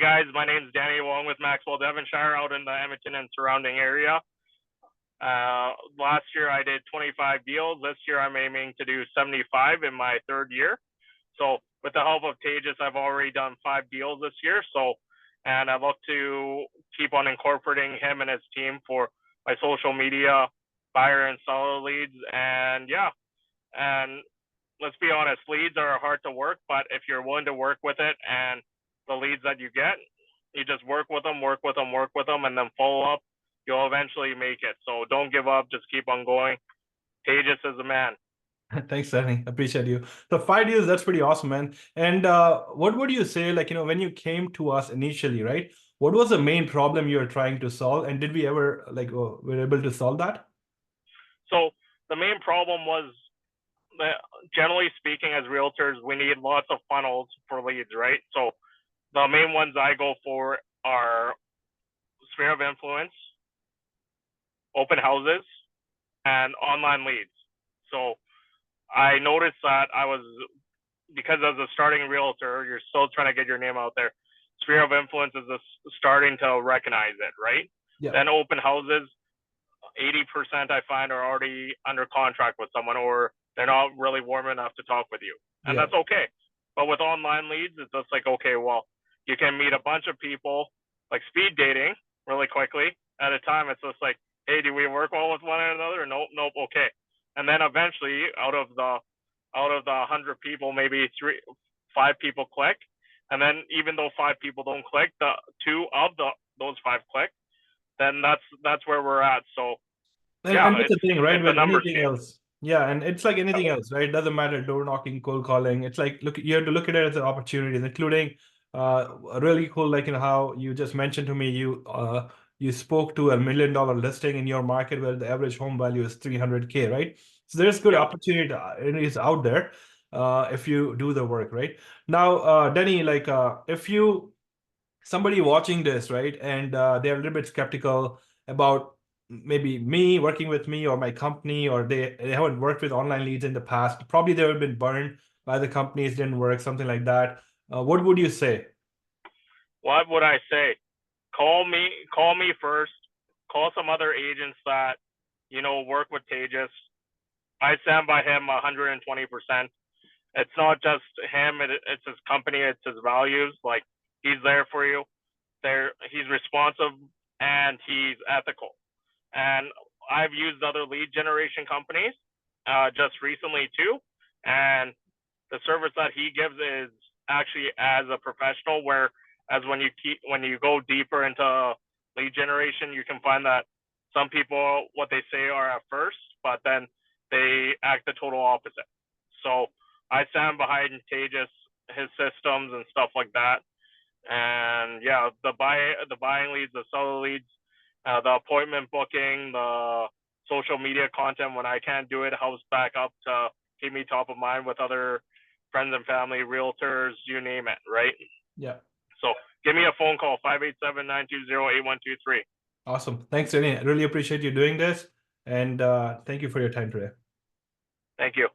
guys, my name is Danny Wong with Maxwell Devonshire out in the Edmonton and surrounding area. Last year I did 25 deals. This year I'm aiming to do 75 in my third year. So with the help of Tejas, I've already done 5 deals this year. And I look to keep on incorporating him and his team for my social media, buyer and seller leads. And let's be honest, leads are hard to work, but if you're willing to work with it and the leads that you get, you just work with them, and then follow up, you'll eventually make it. So don't give up, just keep on going. Tejas is the man. Thanks, Danny. Appreciate you. So 5 deals, that's pretty awesome, man. And what would you say, when you came to us initially, right? What was the main problem you were trying to solve? And did we ever were able to solve that? So the main problem was that, generally speaking, as realtors, we need lots of funnels for leads, right? So the main ones I go for are sphere of influence, open houses, and online leads. So I noticed that because as a starting realtor, you're still trying to get your name out there. Sphere of influence is starting to recognize it, right? Yeah. Then open houses, 80% I find are already under contract with someone, or they're not really warm enough to talk with you. And that's okay. But with online leads, it's just like, okay, well, you can meet a bunch of people, like speed dating really quickly at a time. It's just like, hey, do we work well with one another? Nope, okay. And then eventually out of the 100 people, maybe 5 people click. And then even though 5 people don't click, the 2 of those 5 click, then that's where we're at. So and that's the thing, right? With anything else. Yeah, and it's like anything else, right? It doesn't matter, door knocking, cold calling. It's like, you have to look at it as an opportunity, including really cool, how you just mentioned to me, you spoke to $1 million listing in your market where the average home value is 300K, right? So there's good opportunities out there if you do the work, right? Now, Denny, if somebody watching this, right, and they're a little bit skeptical about maybe me working with me or my company, or they haven't worked with online leads in the past, probably they have been burned by the companies, didn't work, something like that. What would you say? What would I say? Call me first. Call some other agents that work with Tejas. I stand by him 120%. It's not just him; it's his company, it's his values. Like, he's there for you. He's responsive and he's ethical. And I've used other lead generation companies just recently too, and the service that he gives is actually as a professional. Whereas when you go deeper into lead generation, you can find that some people, what they say are at first, but then they act the total opposite. So I stand behind Tejas, his systems and stuff like that. And yeah, the buying leads, the seller leads, the appointment booking, the social media content when I can't do it helps back up to keep me top of mind with other friends and family, realtors, you name it, right? Yeah. So give me a phone call, 587-920-8123. Awesome. Thanks, Danny. I really appreciate you doing this. And thank you for your time today. Thank you.